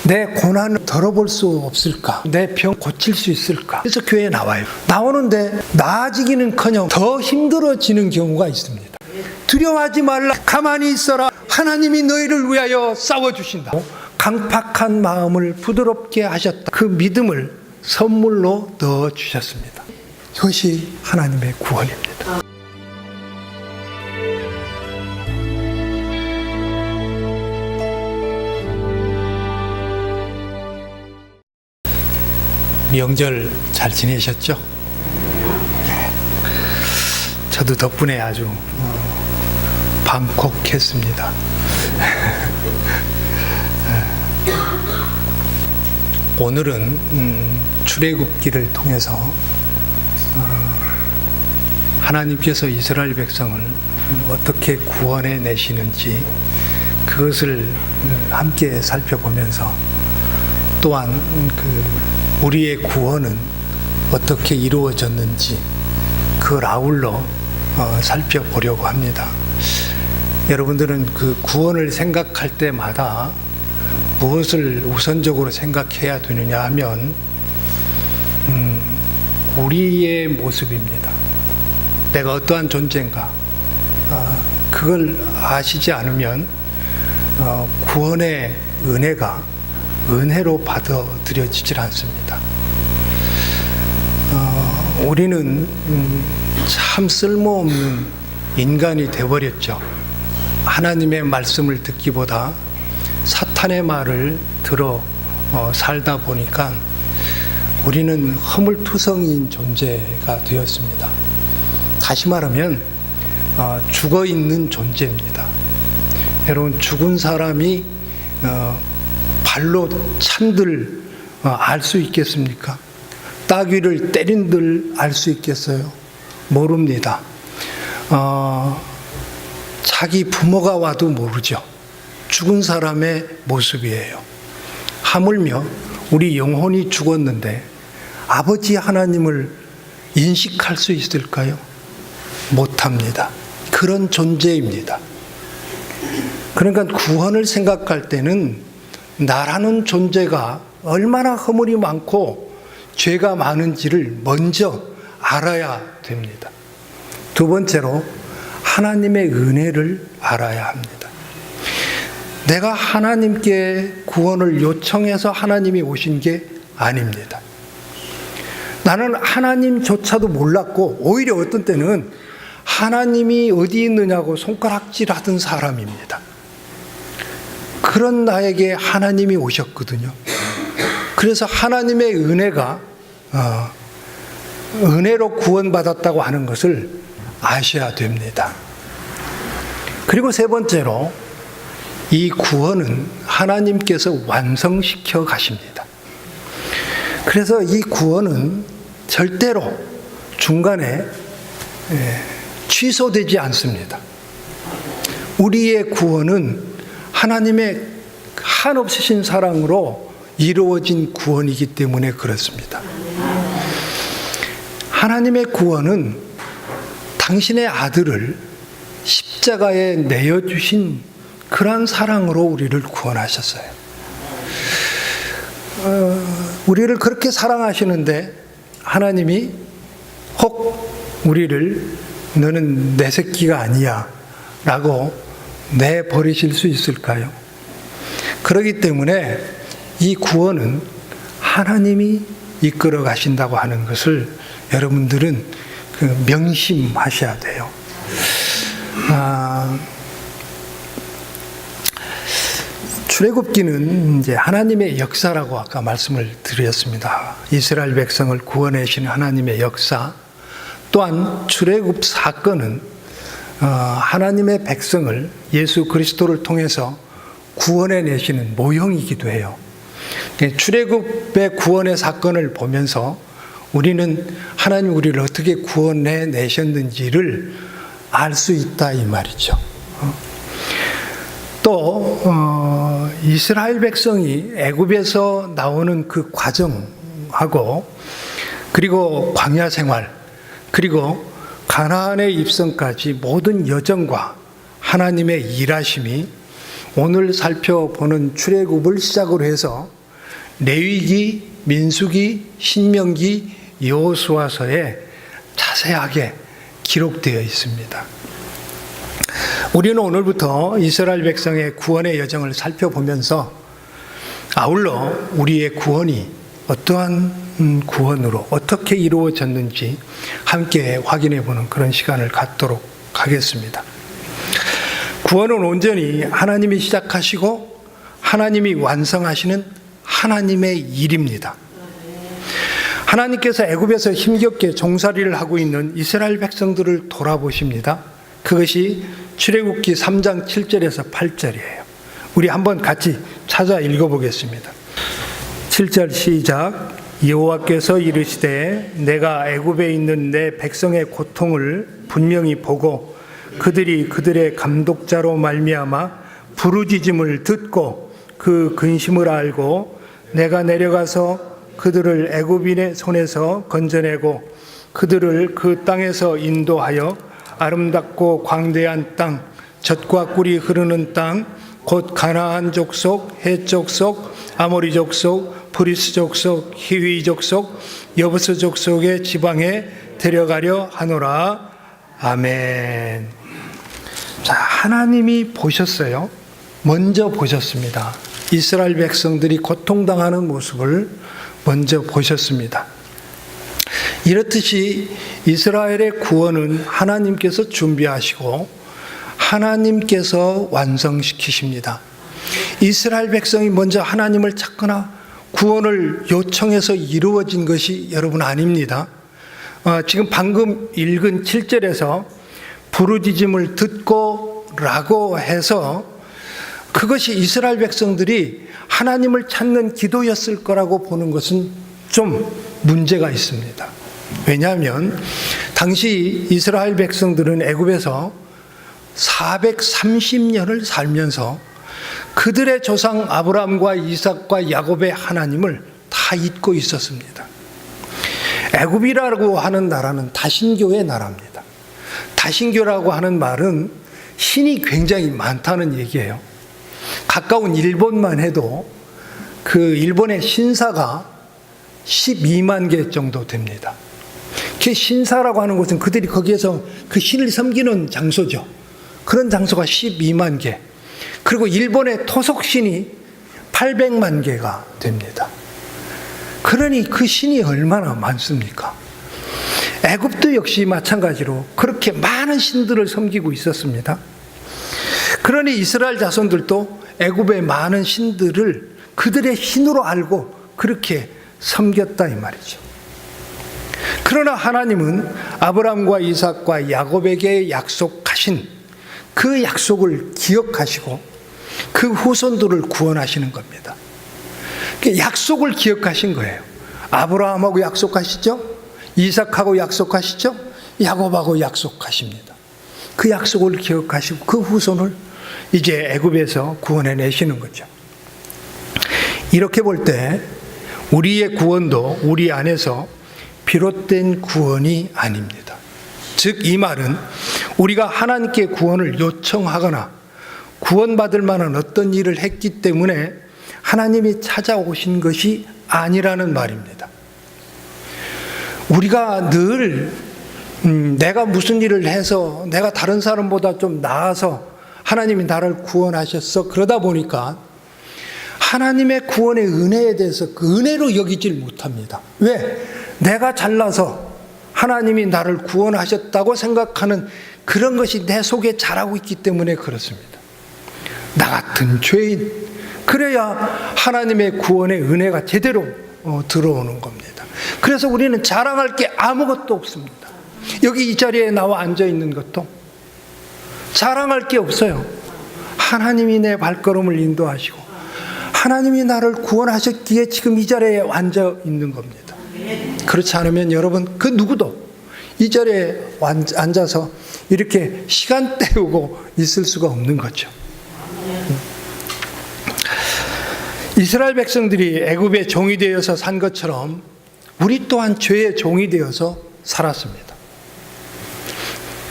내 고난을 덜어볼 수 없을까? 내 병 고칠 수 있을까? 그래서 교회에 나와요. 나오는데 나아지기는커녕 더 힘들어지는 경우가 있습니다. 두려워하지 말라. 가만히 있어라. 하나님이 너희를 위하여 싸워주신다. 강팍한 마음을 부드럽게 하셨다. 그 믿음을 선물로 넣어주셨습니다. 이것이 하나님의 구원입니다. 명절 잘 지내셨죠? 네. 저도 덕분에 아주 방콕했습니다. 오늘은 출애굽기를 통해서 하나님께서 이스라엘 백성을 어떻게 구원해 내시는지 그것을 함께 살펴보면서 또한 우리의 구원은 어떻게 이루어졌는지 그걸 아울러 살펴보려고 합니다. 여러분들은 그 구원을 생각할 때마다 무엇을 우선적으로 생각해야 되느냐 하면 우리의 모습입니다. 내가 어떠한 존재인가 그걸 아시지 않으면 구원의 은혜가 은혜로 받아들여지질 않습니다. 우리는 참 쓸모없는 인간이 되어버렸죠. 하나님의 말씀을 듣기보다 사탄의 말을 들어 살다 보니까 우리는 허물투성이인 존재가 되었습니다. 다시 말하면 죽어있는 존재입니다. 여러분, 죽은 사람이 발로 찬들 알 수 있겠습니까? 따귀를 때린들 알 수 있겠어요? 모릅니다. 자기 부모가 와도 모르죠. 죽은 사람의 모습이에요. 하물며 우리 영혼이 죽었는데 아버지 하나님을 인식할 수 있을까요? 못합니다. 그런 존재입니다. 그러니까 구원을 생각할 때는 나라는 존재가 얼마나 허물이 많고 죄가 많은지를 먼저 알아야 됩니다. 두 번째로 하나님의 은혜를 알아야 합니다. 내가 하나님께 구원을 요청해서 하나님이 오신 게 아닙니다. 나는 하나님조차도 몰랐고 오히려 어떤 때는 하나님이 어디 있느냐고 손가락질하던 사람입니다. 그런 나에게 하나님이 오셨거든요. 그래서 하나님의 은혜가 은혜로 구원받았다고 하는 것을 아셔야 됩니다. 그리고 세 번째로 이 구원은 하나님께서 완성시켜 가십니다. 그래서 이 구원은 절대로 중간에 취소되지 않습니다. 우리의 구원은 하나님의 한없으신 사랑으로 이루어진 구원이기 때문에 그렇습니다. 하나님의 구원은 당신의 아들을 십자가에 내어주신 그러한 사랑으로 우리를 구원하셨어요. 우리를 그렇게 사랑하시는데 하나님이 혹 우리를 너는 내 새끼가 아니야 라고 내버리실 수 있을까요? 그렇기 때문에 이 구원은 하나님이 이끌어 가신다고 하는 것을 여러분들은 명심하셔야 돼요. 출애굽기는 이제 하나님의 역사라고 아까 말씀을 드렸습니다. 이스라엘 백성을 구원하신 하나님의 역사, 또한 출애굽 사건은 하나님의 백성을 예수 그리스도를 통해서 구원해 내시는 모형이기도 해요. 출애굽의 구원의 사건을 보면서 우리는 하나님 우리를 어떻게 구원해 내셨는지를 알 수 있다 이 말이죠. 또 이스라엘 백성이 애굽에서 나오는 그 과정하고 그리고 광야 생활 그리고 가나안의 입성까지 모든 여정과 하나님의 일하심이 오늘 살펴보는 출애굽을 시작으로 해서 레위기, 민수기, 신명기, 여호수아서에 자세하게 기록되어 있습니다. 우리는 오늘부터 이스라엘 백성의 구원의 여정을 살펴보면서 아울러 우리의 구원이 어떠한 구원으로 어떻게 이루어졌는지 함께 확인해 보는 그런 시간을 갖도록 하겠습니다. 구원은 온전히 하나님이 시작하시고 하나님이 완성하시는 하나님의 일입니다. 하나님께서 애굽에서 힘겹게 종살이를 하고 있는 이스라엘 백성들을 돌아보십니다. 그것이 출애굽기 3장 7절에서 8절이에요. 우리 한번 같이 찾아 읽어보겠습니다. 7절 시작. 여호와께서 이르시되 내가 애굽에 있는 내 백성의 고통을 분명히 보고 그들이 그들의 감독자로 말미암아 부르짖음을 듣고 그 근심을 알고 내가 내려가서 그들을 애굽인의 손에서 건져내고 그들을 그 땅에서 인도하여 아름답고 광대한 땅, 젖과 꿀이 흐르는 땅, 곧 가나안 족속, 헷 족속, 아모리 족속, 브리스 족속, 히위 족속, 여부스 족속의 지방에 데려가려 하노라. 아멘. 자, 하나님이 보셨어요. 먼저 보셨습니다. 이스라엘 백성들이 고통당하는 모습을 먼저 보셨습니다. 이렇듯이 이스라엘의 구원은 하나님께서 준비하시고 하나님께서 완성시키십니다. 이스라엘 백성이 먼저 하나님을 찾거나 구원을 요청해서 이루어진 것이 여러분 아닙니다. 지금 방금 읽은 7절에서 부르짖음을 듣고 라고 해서 그것이 이스라엘 백성들이 하나님을 찾는 기도였을 거라고 보는 것은 좀 문제가 있습니다. 왜냐하면 당시 이스라엘 백성들은 애굽에서 430년을 살면서 그들의 조상 아브라함과 이삭과 야곱의 하나님을 다 잊고 있었습니다. 애굽이라고 하는 나라는 다신교의 나라입니다. 다신교라고 하는 말은 신이 굉장히 많다는 얘기예요. 가까운 일본만 해도 그 일본의 신사가 12만 개 정도 됩니다. 그 신사라고 하는 곳은 그들이 거기에서 그 신을 섬기는 장소죠. 그런 장소가 12만 개. 그리고 일본의 토속신이 800만 개가 됩니다. 그러니 그 신이 얼마나 많습니까? 애굽도 역시 마찬가지로 그렇게 많은 신들을 섬기고 있었습니다. 그러니 이스라엘 자손들도 애굽의 많은 신들을 그들의 신으로 알고 그렇게 섬겼다 이 말이죠. 그러나 하나님은 아브라함과 이삭과 야곱에게 약속하신 그 약속을 기억하시고 그 후손들을 구원하시는 겁니다. 약속을 기억하신 거예요. 아브라함하고 약속하시죠? 이삭하고 약속하시죠? 야곱하고 약속하십니다. 그 약속을 기억하시고 그 후손을 이제 애굽에서 구원해내시는 거죠. 이렇게 볼 때 우리의 구원도 우리 안에서 비롯된 구원이 아닙니다. 즉 이 말은 우리가 하나님께 구원을 요청하거나 구원받을 만한 어떤 일을 했기 때문에 하나님이 찾아오신 것이 아니라는 말입니다. 우리가 늘 내가 무슨 일을 해서 내가 다른 사람보다 좀 나아서 하나님이 나를 구원하셨어 그러다 보니까 하나님의 구원의 은혜에 대해서 그 은혜로 여기질 못합니다. 왜? 내가 잘나서 하나님이 나를 구원하셨다고 생각하는 그런 것이 내 속에 자라고 있기 때문에 그렇습니다. 나 같은 죄인, 그래야 하나님의 구원의 은혜가 제대로 들어오는 겁니다. 그래서 우리는 자랑할 게 아무것도 없습니다. 여기 이 자리에 나와 앉아 있는 것도 자랑할 게 없어요. 하나님이 내 발걸음을 인도하시고 하나님이 나를 구원하셨기에 지금 이 자리에 앉아 있는 겁니다. 그렇지 않으면 여러분 그 누구도 이 자리에 앉아서 이렇게 시간 때우고 있을 수가 없는 거죠. 이스라엘 백성들이 애굽의 종이 되어서 산 것처럼 우리 또한 죄의 종이 되어서 살았습니다.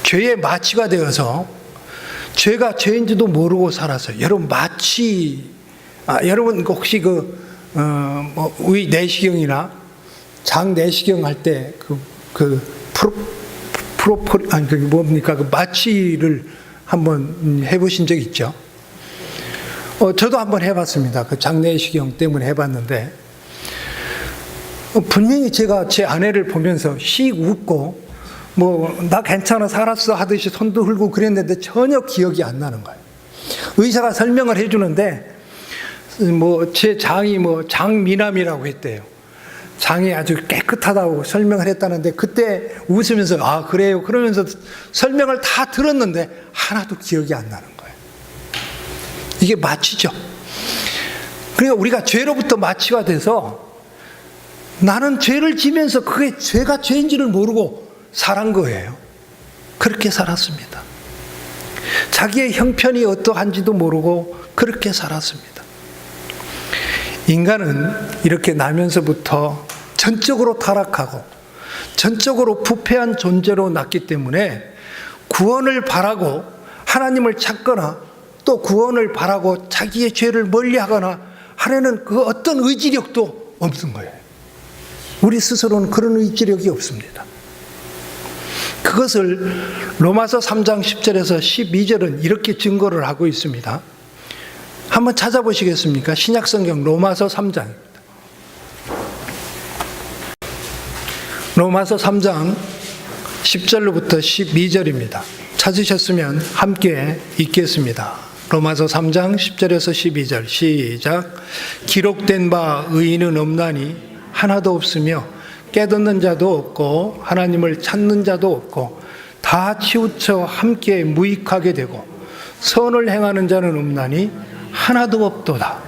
죄의 마취가 되어서 죄가 죄인지도 모르고 살았어요. 여러분 마치 여러분 혹시 우리 내시경이나 장 내시경 할 때 그게 뭡니까? 그 마취를 한번 해보신 적 있죠? 저도 한번 해봤습니다. 그 장내시경 때문에 해봤는데, 분명히 제가 제 아내를 보면서 씩 웃고, 나 괜찮아, 살았어 하듯이 손도 흘고 그랬는데 전혀 기억이 안 나는 거예요. 의사가 설명을 해주는데, 제 장이 장미남이라고 했대요. 장이 아주 깨끗하다고 설명을 했다는데, 그때 웃으면서, 그래요. 그러면서 설명을 다 들었는데, 하나도 기억이 안 나는 거예요. 이게 마취죠. 그러니까 우리가 죄로부터 마취가 돼서, 나는 죄를 지면서 그게 죄가 죄인지를 모르고 살한 거예요. 그렇게 살았습니다. 자기의 형편이 어떠한지도 모르고 그렇게 살았습니다. 인간은 이렇게 나면서부터 전적으로 타락하고 전적으로 부패한 존재로 났기 때문에 구원을 바라고 하나님을 찾거나 또 구원을 바라고 자기의 죄를 멀리하거나 하려는 그 어떤 의지력도 없는 거예요. 우리 스스로는 그런 의지력이 없습니다. 그것을 로마서 3장 10절에서 12절은 이렇게 증거를 하고 있습니다. 한번 찾아보시겠습니까? 신약성경 로마서 3장입니다. 로마서 3장 10절로부터 12절입니다. 찾으셨으면 함께 읽겠습니다. 로마서 3장 10절에서 12절 시작. 기록된 바 의인은 없나니 하나도 없으며 깨닫는 자도 없고 하나님을 찾는 자도 없고 다 치우쳐 함께 무익하게 되고 선을 행하는 자는 없나니 하나도 없도다.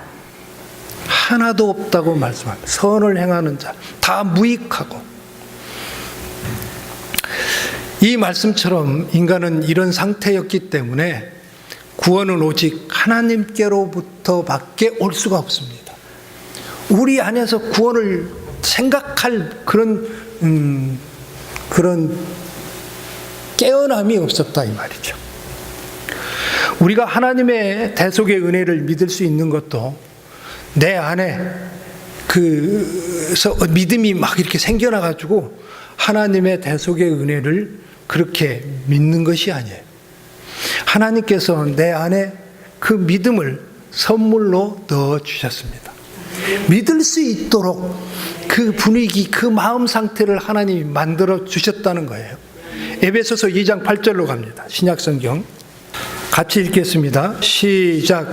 하나도 없다고 말씀합니다. 선을 행하는 자 다 무익하고. 이 말씀처럼 인간은 이런 상태였기 때문에 구원은 오직 하나님께로부터밖에 올 수가 없습니다. 우리 안에서 구원을 생각할 그런 깨어남이 없었다 이 말이죠. 우리가 하나님의 대속의 은혜를 믿을 수 있는 것도 내 안에 그래서 믿음이 막 이렇게 생겨나가지고 하나님의 대속의 은혜를 그렇게 믿는 것이 아니에요. 하나님께서 내 안에 그 믿음을 선물로 넣어주셨습니다. 믿을 수 있도록 그 분위기, 그 마음 상태를 하나님이 만들어 주셨다는 거예요. 에베소서 2장 8절로 갑니다. 신약성경 같이 읽겠습니다. 시작.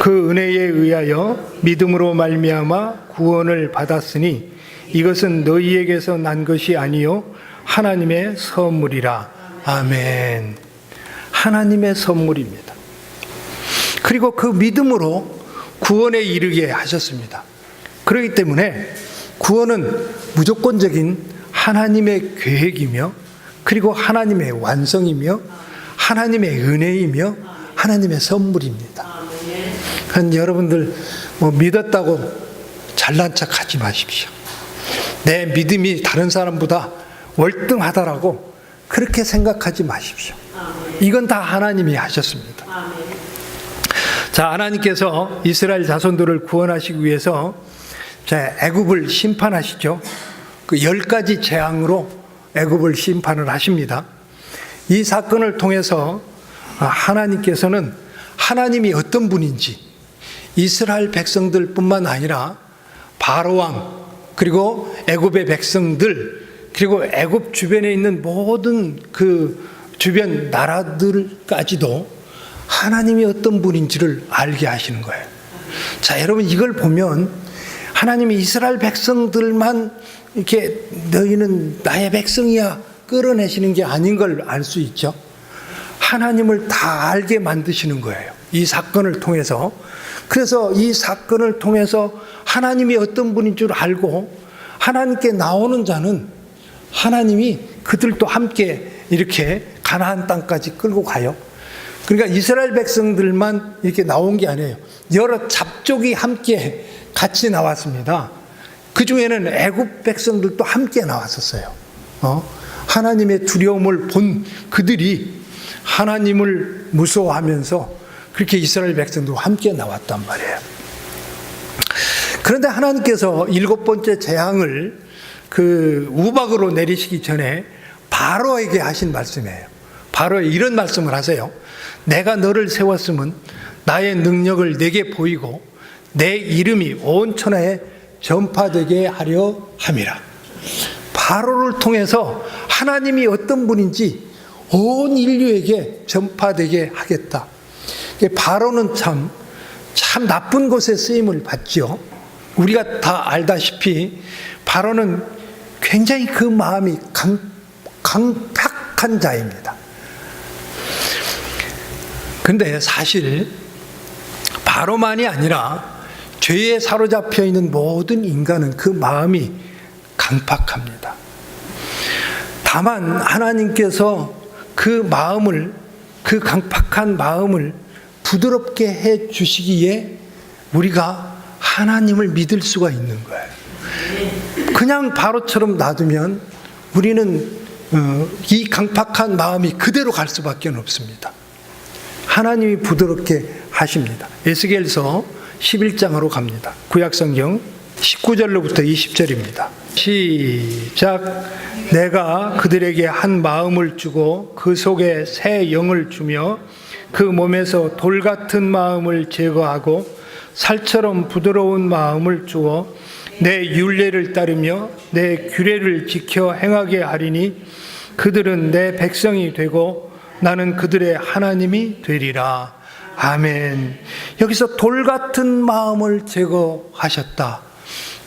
그 은혜에 의하여 믿음으로 말미암아 구원을 받았으니 이것은 너희에게서 난 것이 아니요 하나님의 선물이라. 아멘. 하나님의 선물입니다. 그리고 그 믿음으로 구원에 이르게 하셨습니다. 그렇기 때문에 구원은 무조건적인 하나님의 계획이며 그리고 하나님의 완성이며 하나님의 은혜이며 하나님의 선물입니다. 그러니까 여러분들 믿었다고 잘난 척하지 마십시오. 내 믿음이 다른 사람보다 월등하다라고 그렇게 생각하지 마십시오. 이건 다 하나님이 하셨습니다. 자, 하나님께서 이스라엘 자손들을 구원하시기 위해서 애굽을 심판하시죠. 그 10가지 재앙으로 애굽을 심판을 하십니다. 이 사건을 통해서 하나님께서는 하나님이 어떤 분인지 이스라엘 백성들뿐만 아니라 바로왕 그리고 애굽의 백성들 그리고 애굽 주변에 있는 모든 그 주변 나라들까지도 하나님이 어떤 분인지를 알게 하시는 거예요. 자, 여러분 이걸 보면 하나님이 이스라엘 백성들만 이렇게 너희는 나의 백성이야 끌어내시는 게 아닌 걸 알 수 있죠. 하나님을 다 알게 만드시는 거예요. 이 사건을 통해서. 그래서 이 사건을 통해서 하나님이 어떤 분인 줄 알고 하나님께 나오는 자는 하나님이 그들도 함께 이렇게 가나안 땅까지 끌고 가요. 그러니까 이스라엘 백성들만 이렇게 나온 게 아니에요. 여러 잡족이 함께 같이 나왔습니다. 그 중에는 애굽 백성들도 함께 나왔었어요. 하나님의 두려움을 본 그들이 하나님을 무서워하면서 그렇게 이스라엘 백성도 함께 나왔단 말이에요. 그런데 하나님께서 7번째 재앙을 우박으로 내리시기 전에 바로에게 하신 말씀이에요. 바로에 이런 말씀을 하세요. 내가 너를 세웠으면 나의 능력을 내게 보이고 내 이름이 온 천하에 전파되게 하려 함이라. 바로를 통해서 하나님이 어떤 분인지 온 인류에게 전파되게 하겠다. 바로는 참 나쁜 곳에 쓰임을 받죠. 우리가 다 알다시피 바로는 굉장히 그 마음이 강팍한 자입니다. 그런데 사실 바로만이 아니라 죄에 사로잡혀 있는 모든 인간은 그 마음이 강팍합니다. 다만 하나님께서 그 강팍한 마음을 부드럽게 해 주시기에 우리가 하나님을 믿을 수가 있는 거예요. 그냥 바로처럼 놔두면 우리는 이 강팍한 마음이 그대로 갈 수밖에 없습니다. 하나님이 부드럽게 하십니다. 에스겔서 11장으로 갑니다. 구약성경 19절로부터 20절입니다. 시작. 내가 그들에게 한 마음을 주고 그 속에 새 영을 주며 그 몸에서 돌 같은 마음을 제거하고 살처럼 부드러운 마음을 주어 내 율례를 따르며 내 규례를 지켜 행하게 하리니 그들은 내 백성이 되고 나는 그들의 하나님이 되리라. 아멘. 여기서 돌 같은 마음을 제거하셨다.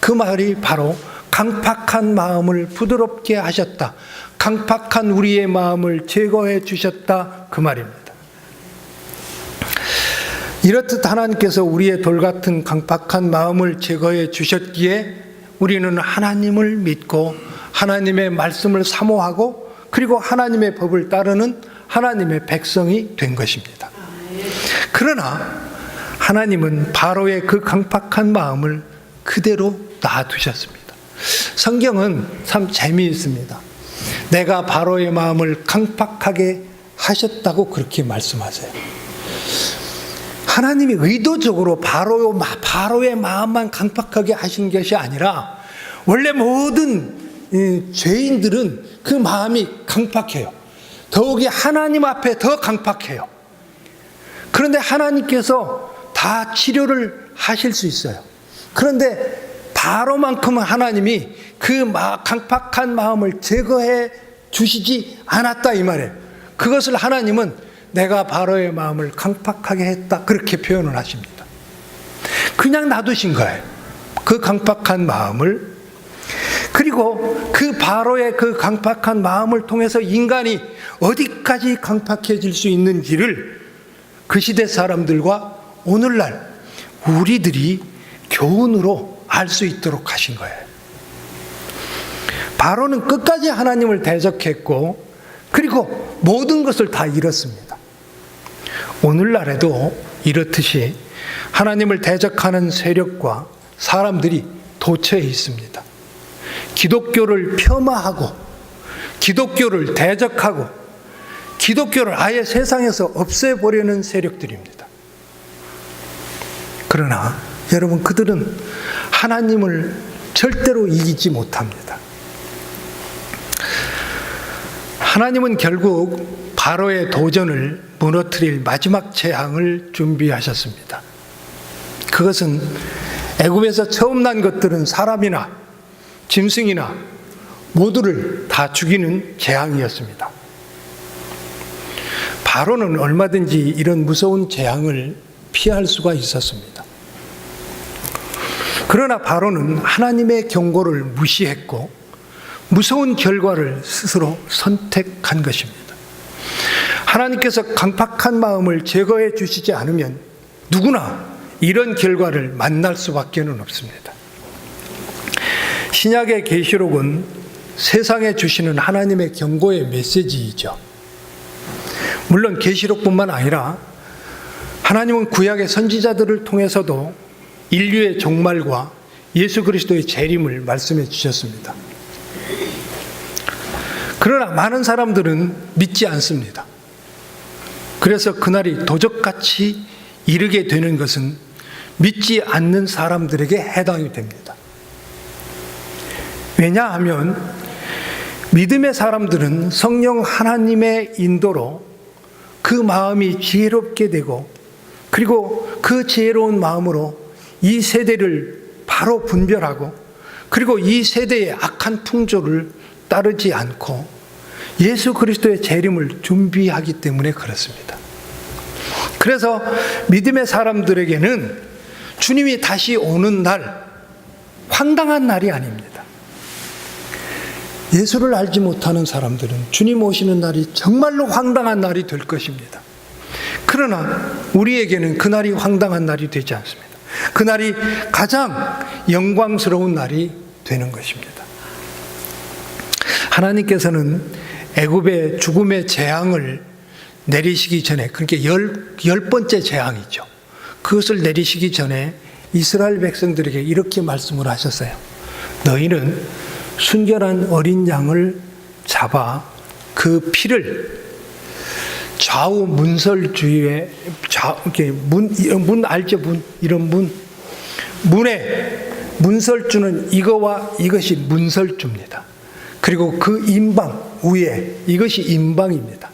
그 말이 바로 강팍한 마음을 부드럽게 하셨다. 강팍한 우리의 마음을 제거해 주셨다. 그 말입니다. 이렇듯 하나님께서 우리의 돌 같은 강팍한 마음을 제거해 주셨기에 우리는 하나님을 믿고 하나님의 말씀을 사모하고 그리고 하나님의 법을 따르는 하나님의 백성이 된 것입니다. 그러나 하나님은 바로의 그 강팍한 마음을 그대로 놔두셨습니다. 성경은 참 재미있습니다. 내가 바로의 마음을 강팍하게 하셨다고 그렇게 말씀하세요. 하나님이 의도적으로 바로의 마음만 강팍하게 하신 것이 아니라 원래 모든 죄인들은 그 마음이 강팍해요. 더욱이 하나님 앞에 더 강팍해요. 그런데 하나님께서 다 치료를 하실 수 있어요. 그런데 바로만큼은 하나님이 그 강팍한 마음을 제거해 주시지 않았다 이 말이에요. 그것을 하나님은 내가 바로의 마음을 강팍하게 했다 그렇게 표현을 하십니다. 그냥 놔두신 거예요. 그 강팍한 마음을. 그리고 그 바로의 그 강팍한 마음을 통해서 인간이 어디까지 강팍해질 수 있는지를 그 시대 사람들과 오늘날 우리들이 교훈으로 알 수 있도록 하신 거예요. 바로는 끝까지 하나님을 대적했고 그리고 모든 것을 다 잃었습니다. 오늘날에도 이렇듯이 하나님을 대적하는 세력과 사람들이 도처에 있습니다. 기독교를 폄하하고 기독교를 대적하고 기독교를 아예 세상에서 없애버리는 세력들입니다. 그러나 여러분 그들은 하나님을 절대로 이기지 못합니다. 하나님은 결국 바로의 도전을 무너뜨릴 마지막 재앙을 준비하셨습니다. 그것은 애굽에서 처음 난 것들은 사람이나 짐승이나 모두를 다 죽이는 재앙이었습니다. 바로는 얼마든지 이런 무서운 재앙을 피할 수가 있었습니다. 그러나 바로는 하나님의 경고를 무시했고 무서운 결과를 스스로 선택한 것입니다. 하나님께서 강팍한 마음을 제거해 주시지 않으면 누구나 이런 결과를 만날 수밖에 없습니다. 신약의 계시록은 세상에 주시는 하나님의 경고의 메시지이죠. 물론 계시록뿐만 아니라 하나님은 구약의 선지자들을 통해서도 인류의 종말과 예수 그리스도의 재림을 말씀해 주셨습니다. 그러나 많은 사람들은 믿지 않습니다. 그래서 그날이 도적같이 이르게 되는 것은 믿지 않는 사람들에게 해당이 됩니다. 왜냐하면 믿음의 사람들은 성령 하나님의 인도로 그 마음이 지혜롭게 되고, 그리고 그 지혜로운 마음으로 이 세대를 바로 분별하고, 그리고 이 세대의 악한 풍조를 따르지 않고 예수 그리스도의 재림을 준비하기 때문에 그렇습니다. 그래서 믿음의 사람들에게는 주님이 다시 오는 날, 황당한 날이 아닙니다. 예수를 알지 못하는 사람들은 주님 오시는 날이 정말로 황당한 날이 될 것입니다. 그러나 우리에게는 그날이 황당한 날이 되지 않습니다. 그날이 가장 영광스러운 날이 되는 것입니다. 하나님께서는 애굽의 죽음의 재앙을 내리시기 전에, 그러니까 열 번째 재앙이죠. 그것을 내리시기 전에 이스라엘 백성들에게 이렇게 말씀을 하셨어요. 너희는 순결한 어린 양을 잡아 그 피를 좌우 문설 주위에, 문 알죠? 이런 문에 문설주는 이거와 이것이 문설주입니다. 그리고 그 임방 위에 이것이 임방입니다.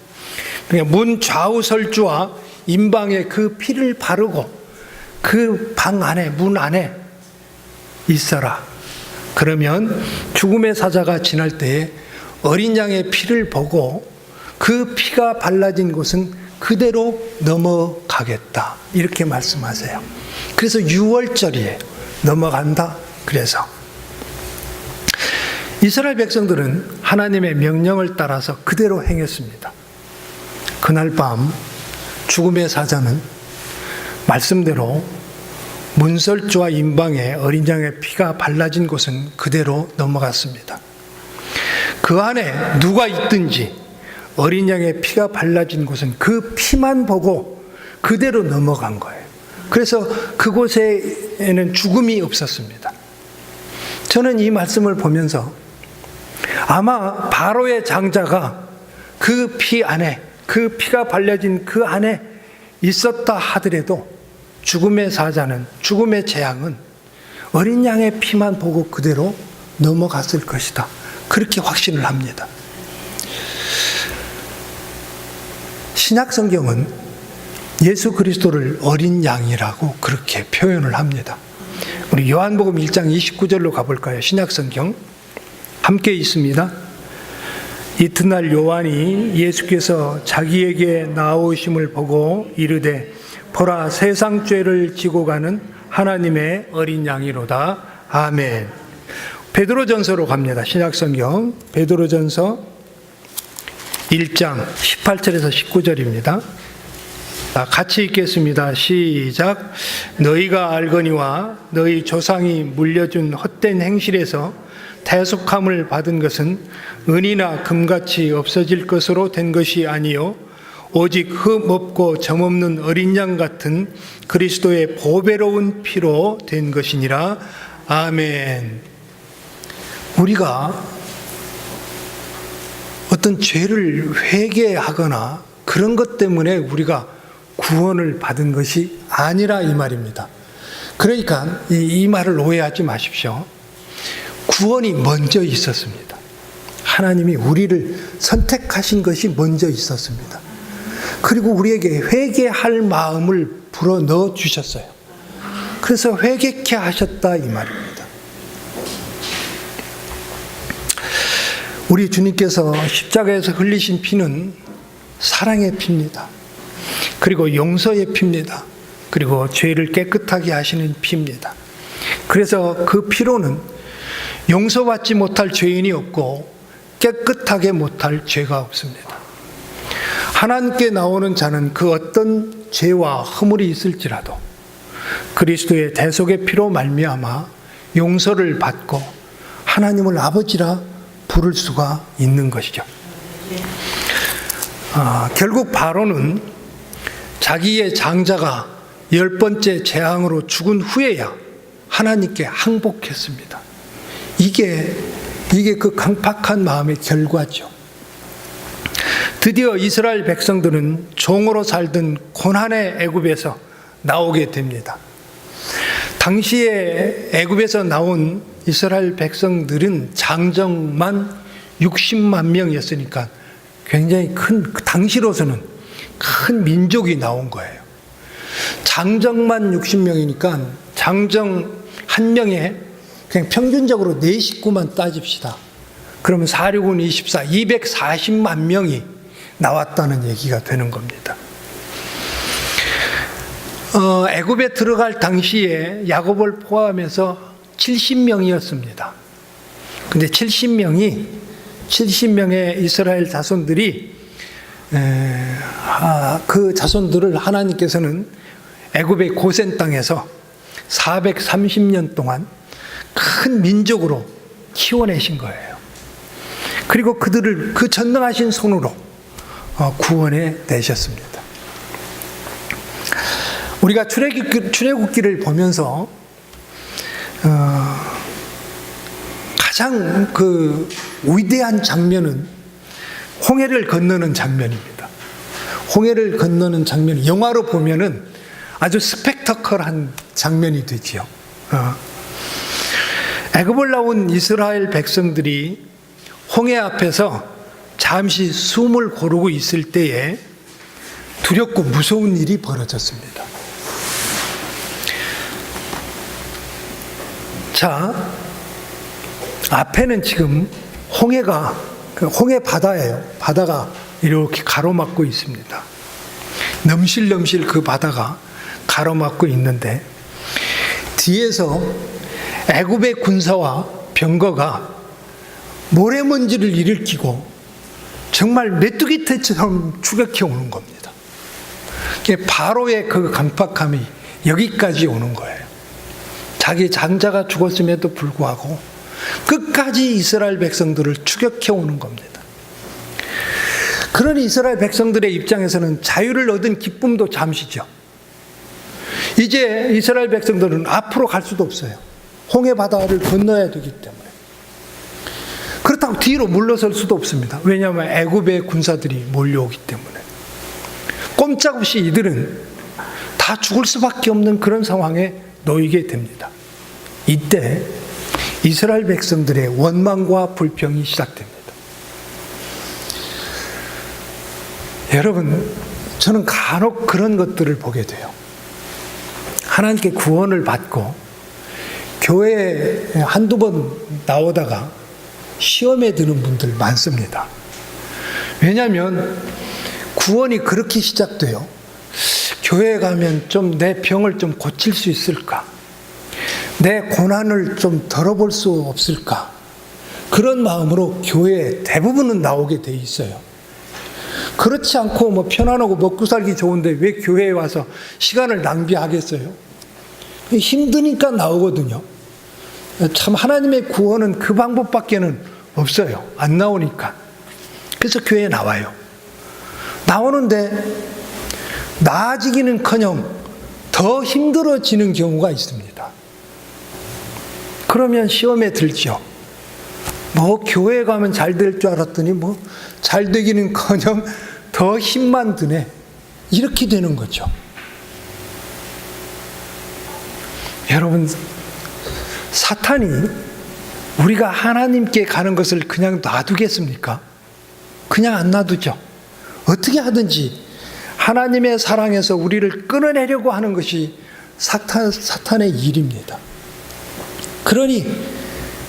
그러니까 문 좌우 설주와 임방에 그 피를 바르고 그 방 안에, 문 안에 있어라. 그러면 죽음의 사자가 지날 때에 어린 양의 피를 보고 그 피가 발라진 곳은 그대로 넘어가겠다. 이렇게 말씀하세요. 그래서 6월절이에요. 넘어간다. 그래서 이스라엘 백성들은 하나님의 명령을 따라서 그대로 행했습니다. 그날 밤 죽음의 사자는 말씀대로 문설주와 임방에 어린 양의 피가 발라진 곳은 그대로 넘어갔습니다. 그 안에 누가 있든지 어린 양의 피가 발라진 곳은 그 피만 보고 그대로 넘어간 거예요. 그래서 그곳에는 죽음이 없었습니다. 저는 이 말씀을 보면서 아마 바로의 장자가 그 피 안에, 그 피가 발려진 그 안에 있었다 하더라도 죽음의 사자는, 죽음의 재앙은 어린 양의 피만 보고 그대로 넘어갔을 것이다. 그렇게 확신을 합니다. 신약 성경은 예수 그리스도를 어린 양이라고 그렇게 표현을 합니다. 우리 요한복음 1장 29절로 가볼까요? 신약 성경 함께 있습니다. 이튿날 요한이 예수께서 자기에게 나오심을 보고 이르되 보라, 세상 죄를 지고 가는 하나님의 어린 양이로다. 아멘. 베드로전서로 갑니다. 신약성경 베드로전서 1장 18절에서 19절입니다. 같이 읽겠습니다. 시작. 너희가 알거니와 너희 조상이 물려준 헛된 행실에서 대속함을 받은 것은 은이나 금같이 없어질 것으로 된 것이 아니요 오직 흠 없고 점 없는 어린 양 같은 그리스도의 보배로운 피로 된 것이니라. 아멘. 우리가 어떤 죄를 회개하거나 그런 것 때문에 우리가 구원을 받은 것이 아니라 이 말입니다. 그러니까 이 말을 오해하지 마십시오. 구원이 먼저 있었습니다. 하나님이 우리를 선택하신 것이 먼저 있었습니다. 그리고 우리에게 회개할 마음을 불어넣어 주셨어요. 그래서 회개케 하셨다 이 말입니다. 우리 주님께서 십자가에서 흘리신 피는 사랑의 피입니다. 그리고 용서의 피입니다. 그리고 죄를 깨끗하게 하시는 피입니다. 그래서 그 피로는 용서받지 못할 죄인이 없고 깨끗하게 못할 죄가 없습니다. 하나님께 나오는 자는 그 어떤 죄와 허물이 있을지라도 그리스도의 대속의 피로 말미암아 용서를 받고 하나님을 아버지라 부를 수가 있는 것이죠. 결국 바로는 자기의 장자가 10번째 재앙으로 죽은 후에야 하나님께 항복했습니다. 이게 그 강팍한 마음의 결과죠. 드디어 이스라엘 백성들은 종으로 살던 고난의 애굽에서 나오게 됩니다. 당시에 애굽에서 나온 이스라엘 백성들은 장정만 60만 명이었으니까 굉장히 당시로서는 큰 민족이 나온 거예요. 장정만 60명이니까 장정 한 명에 그냥 평균적으로 4 식구만 따집시다. 그러면 4×6은 24, 240만 명이 나왔다는 얘기가 되는 겁니다. 애굽에 들어갈 당시에 야곱을 포함해서 70명이었습니다. 근데 70명의 이스라엘 자손들이 그 자손들을 하나님께서는 애굽의 고센 땅에서 430년 동안 큰 민족으로 키워내신 거예요. 그리고 그들을 그 전능하신 손으로 구원해 내셨습니다. 우리가 출애굽기를 보면서 가장 그 위대한 장면은 홍해를 건너는 장면입니다. 홍해를 건너는 장면, 영화로 보면은 아주 스펙터클한 장면이 되지요. 애굽을 나온 이스라엘 백성들이 홍해 앞에서 잠시 숨을 고르고 있을 때에 두렵고 무서운 일이 벌어졌습니다. 자, 앞에는 지금 홍해 바다예요. 바다가 이렇게 가로막고 있습니다. 넘실넘실 그 바다가 가로막고 있는데 뒤에서 애굽의 군사와 병거가 모래먼지를 일으키고 정말 메뚜기 떼처럼 추격해 오는 겁니다. 바로의 그 강팍함이 여기까지 오는 거예요. 자기 장자가 죽었음에도 불구하고 끝까지 이스라엘 백성들을 추격해 오는 겁니다. 그러니 이스라엘 백성들의 입장에서는 자유를 얻은 기쁨도 잠시죠. 이제 이스라엘 백성들은 앞으로 갈 수도 없어요. 홍해 바다를 건너야 되기 때문에. 그렇다고 뒤로 물러설 수도 없습니다. 왜냐하면 애굽의 군사들이 몰려오기 때문에. 꼼짝없이 이들은 다 죽을 수밖에 없는 그런 상황에 놓이게 됩니다. 이때 이스라엘 백성들의 원망과 불평이 시작됩니다. 여러분, 저는 간혹 그런 것들을 보게 돼요. 하나님께 구원을 받고 교회에 한두 번 나오다가 시험에 드는 분들 많습니다. 왜냐하면 구원이 그렇게 시작돼요. 교회에 가면 좀 내 병을 좀 고칠 수 있을까? 내 고난을 좀 덜어볼 수 없을까? 그런 마음으로 교회에 대부분은 나오게 돼 있어요. 그렇지 않고 뭐 편안하고 먹고 살기 좋은데 왜 교회에 와서 시간을 낭비하겠어요? 힘드니까 나오거든요. 참 하나님의 구원은 그 방법밖에는 없어요. 안 나오니까. 그래서 교회에 나와요. 나오는데 나아지기는커녕 더 힘들어지는 경우가 있습니다. 그러면 시험에 들죠. 뭐 교회에 가면 잘 될 줄 알았더니 뭐 잘 되기는커녕 더 힘만 드네. 이렇게 되는 거죠. 여러분, 사탄이 우리가 하나님께 가는 것을 그냥 놔두겠습니까? 그냥 안 놔두죠. 어떻게 하든지 하나님의 사랑에서 우리를 끊어내려고 하는 것이 사탄의 일입니다. 그러니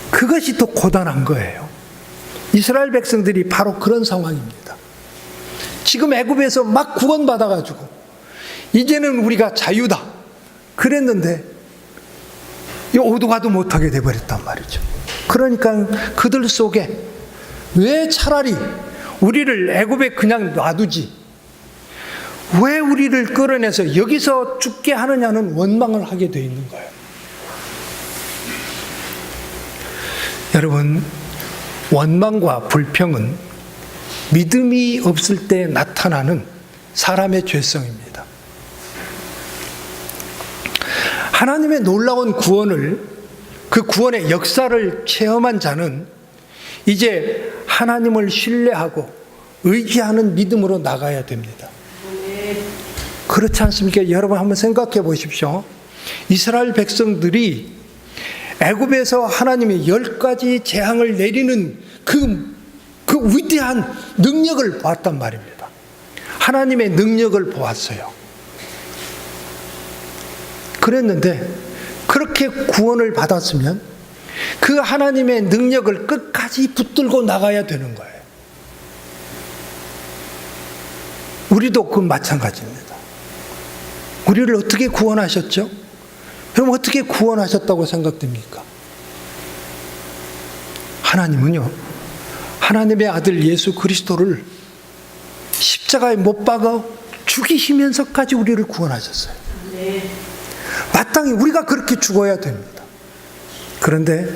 그것이 또 고단한 거예요. 이스라엘 백성들이 바로 그런 상황입니다. 지금 애굽에서 막 구원받아가지고 이제는 우리가 자유다 그랬는데 오도 가도 못하게 돼버렸단 말이죠. 그러니까 그들 속에 왜 차라리 우리를 애굽에 그냥 놔두지, 왜 우리를 끌어내서 여기서 죽게 하느냐는 원망을 하게 되어 있는 거예요. 여러분, 원망과 불평은 믿음이 없을 때 나타나는 사람의 죄성입니다. 하나님의 놀라운 구원을, 그 구원의 역사를 체험한 자는 이제 하나님을 신뢰하고 의지하는 믿음으로 나가야 됩니다. 그렇지 않습니까? 여러분 한번 생각해 보십시오. 이스라엘 백성들이 애굽에서 하나님의 10가지 재앙을 내리는 그 위대한 능력을 보았단 말입니다. 하나님의 능력을 보았어요. 그랬는데 그렇게 구원을 받았으면 그 하나님의 능력을 끝까지 붙들고 나가야 되는 거예요. 우리도 그 마찬가지입니다. 우리를 어떻게 구원하셨죠? 그럼 어떻게 구원하셨다고 생각됩니까? 하나님은요, 하나님의 아들 예수 그리스도를 십자가에 못 박아 죽이시면서까지 우리를 구원하셨어요. 마땅히 우리가 그렇게 죽어야 됩니다. 그런데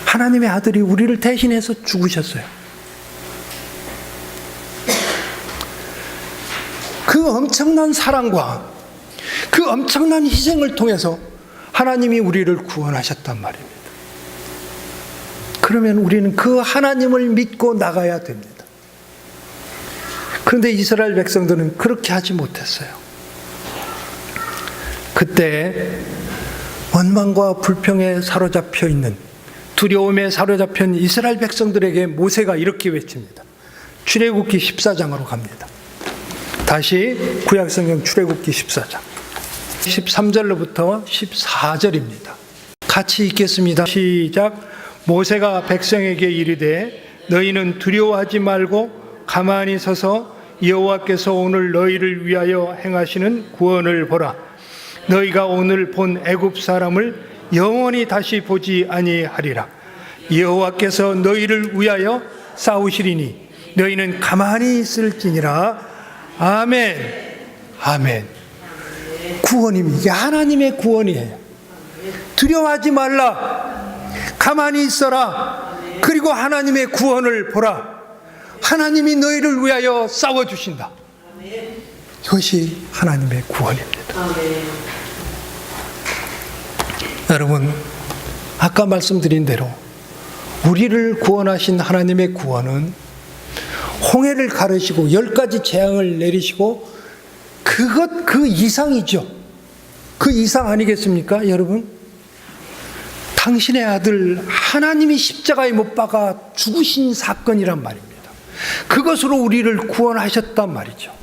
하나님의 아들이 우리를 대신해서 죽으셨어요. 그 엄청난 사랑과 그 엄청난 희생을 통해서 하나님이 우리를 구원하셨단 말입니다. 그러면 우리는 그 하나님을 믿고 나가야 됩니다. 그런데 이스라엘 백성들은 그렇게 하지 못했어요. 그때 원망과 불평에 사로잡혀 있는, 두려움에 사로잡혀 있는 이스라엘 백성들에게 모세가 이렇게 외칩니다. 출애굽기 14장으로 갑니다. 다시 구약성경 출애굽기 14장 13절로부터 14절입니다. 같이 읽겠습니다. 시작. 모세가 백성에게 이르되 너희는 두려워하지 말고 가만히 서서 여호와께서 오늘 너희를 위하여 행하시는 구원을 보라. 너희가 오늘 본 애굽 사람을 영원히 다시 보지 아니하리라. 여호와께서 너희를 위하여 싸우시리니 너희는 가만히 있을지니라. 아멘. 아멘. 구원입니다. 이게 하나님의 구원이에요. 두려워하지 말라. 가만히 있어라. 그리고 하나님의 구원을 보라. 하나님이 너희를 위하여 싸워주신다. 이것이 하나님의 구원입니다. 여러분, 아까 말씀드린 대로 우리를 구원하신 하나님의 구원은 홍해를 가르시고 10가지 재앙을 내리시고 그 이상이죠. 그 이상 아니겠습니까, 여러분? 당신의 아들 하나님이 십자가에 못 박아 죽으신 사건이란 말입니다. 그것으로 우리를 구원하셨단 말이죠.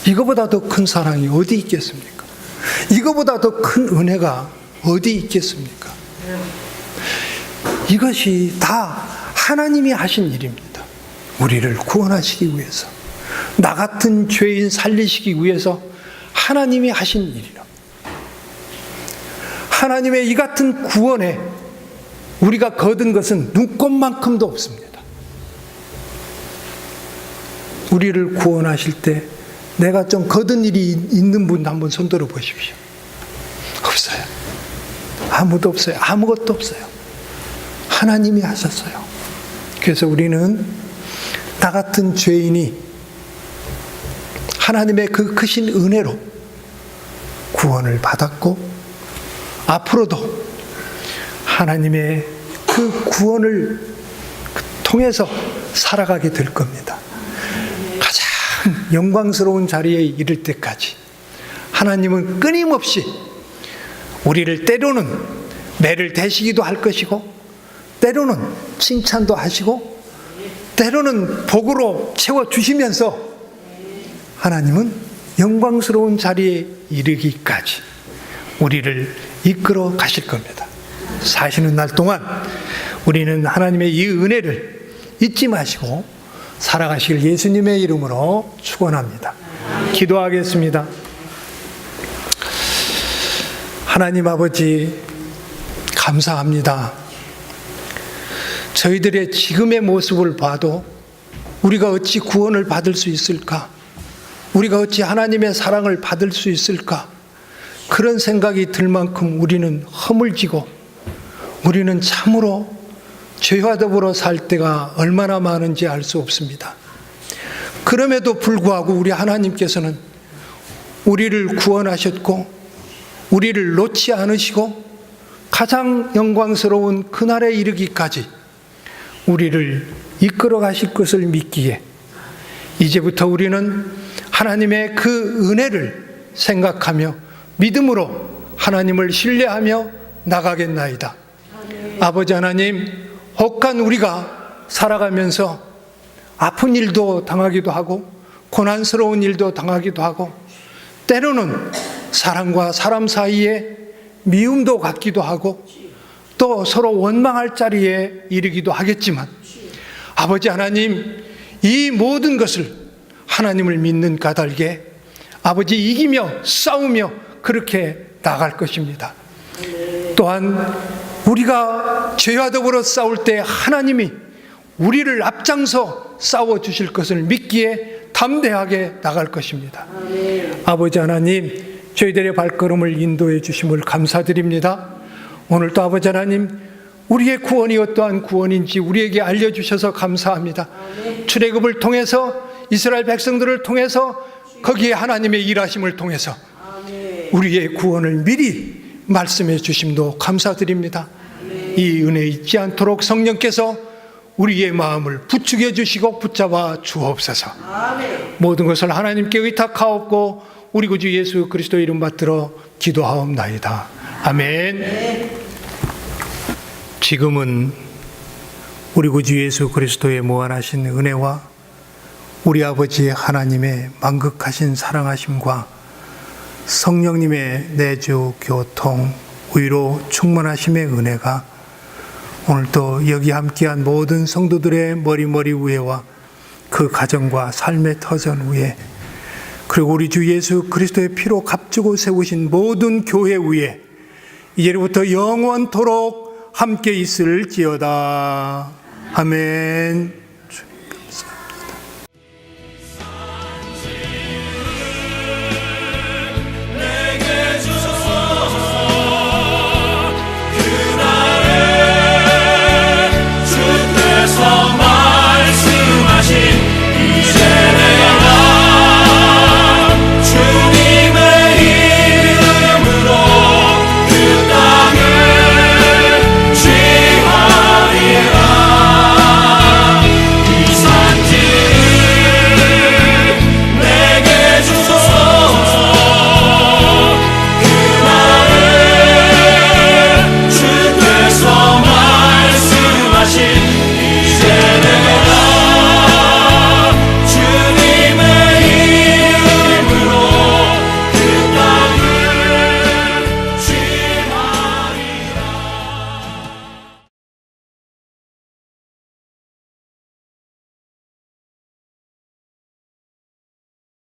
이거보다 더 큰 사랑이 어디 있겠습니까? 이거보다 더 큰 은혜가 어디 있겠습니까? 이것이 다 하나님이 하신 일입니다. 우리를 구원하시기 위해서, 나 같은 죄인 살리시기 위해서 하나님이 하신 일이라. 하나님의 이 같은 구원에 우리가 거둔 것은 눈꼽만큼도 없습니다. 우리를 구원하실 때 내가 좀 거둔 일이 있는 분 한번 손들어 보십시오. 없어요. 아무도 없어요. 아무것도 없어요. 하나님이 하셨어요. 그래서 우리는 나 같은 죄인이 하나님의 그 크신 은혜로 구원을 받았고 앞으로도 하나님의 그 구원을 통해서 살아가게 될 겁니다. 가장 영광스러운 자리에 이를 때까지 하나님은 끊임없이 우리를 때로는 매를 대시기도 할 것이고 때로는 칭찬도 하시고 때로는 복으로 채워주시면서 하나님은 영광스러운 자리에 이르기까지 우리를 이끌어 가실 겁니다. 사시는 날 동안 우리는 하나님의 이 은혜를 잊지 마시고 살아가실 예수님의 이름으로 축원합니다. 기도하겠습니다. 하나님 아버지, 감사합니다. 저희들의 지금의 모습을 봐도 우리가 어찌 구원을 받을 수 있을까? 우리가 어찌 하나님의 사랑을 받을 수 있을까? 그런 생각이 들 만큼 우리는 허물지고 우리는 참으로 죄와 더불어 살 때가 얼마나 많은지 알 수 없습니다. 그럼에도 불구하고 우리 하나님께서는 우리를 구원하셨고 우리를 놓지 않으시고 가장 영광스러운 그날에 이르기까지 우리를 이끌어 가실 것을 믿기에 이제부터 우리는 하나님의 그 은혜를 생각하며 믿음으로 하나님을 신뢰하며 나가겠나이다. 아버지 하나님, 혹한 우리가 살아가면서 아픈 일도 당하기도 하고 고난스러운 일도 당하기도 하고 때로는 사람과 사람 사이에 미움도 갖기도 하고 또 서로 원망할 자리에 이르기도 하겠지만 아버지 하나님, 이 모든 것을 하나님을 믿는 까닭에 아버지 이기며 싸우며 그렇게 나갈 것입니다. 또한 우리가 죄와 더불어 싸울 때 하나님이 우리를 앞장서 싸워주실 것을 믿기에 담대하게 나갈 것입니다. 아버지 하나님, 저희들의 발걸음을 인도해 주심을 감사드립니다. 오늘도 아버지 하나님, 우리의 구원이 어떠한 구원인지 우리에게 알려주셔서 감사합니다. 출애굽을 통해서 이스라엘 백성들을 통해서 거기에 하나님의 일하심을 통해서 우리의 구원을 미리 말씀해 주심도 감사드립니다. 이 은혜 잊지 않도록 성령께서 우리의 마음을 부추겨 주시고 붙잡아 주옵소서. 모든 것을 하나님께 의탁하옵고 우리 구주 예수 그리스도 이름 받들어 기도하옵나이다. 아멘. 지금은 우리 구주 예수 그리스도의 무한하신 은혜와 우리 아버지 하나님의 만극하신 사랑하심과 성령님의 내주 교통 위로 충만하심의 은혜가 오늘도 여기 함께한 모든 성도들의 머리 위에와 그 가정과 삶의 터전 위에 그리고 우리 주 예수 그리스도의 피로 값주고 세우신 모든 교회 위에 이제부터 영원토록 함께 있을지어다. 아멘.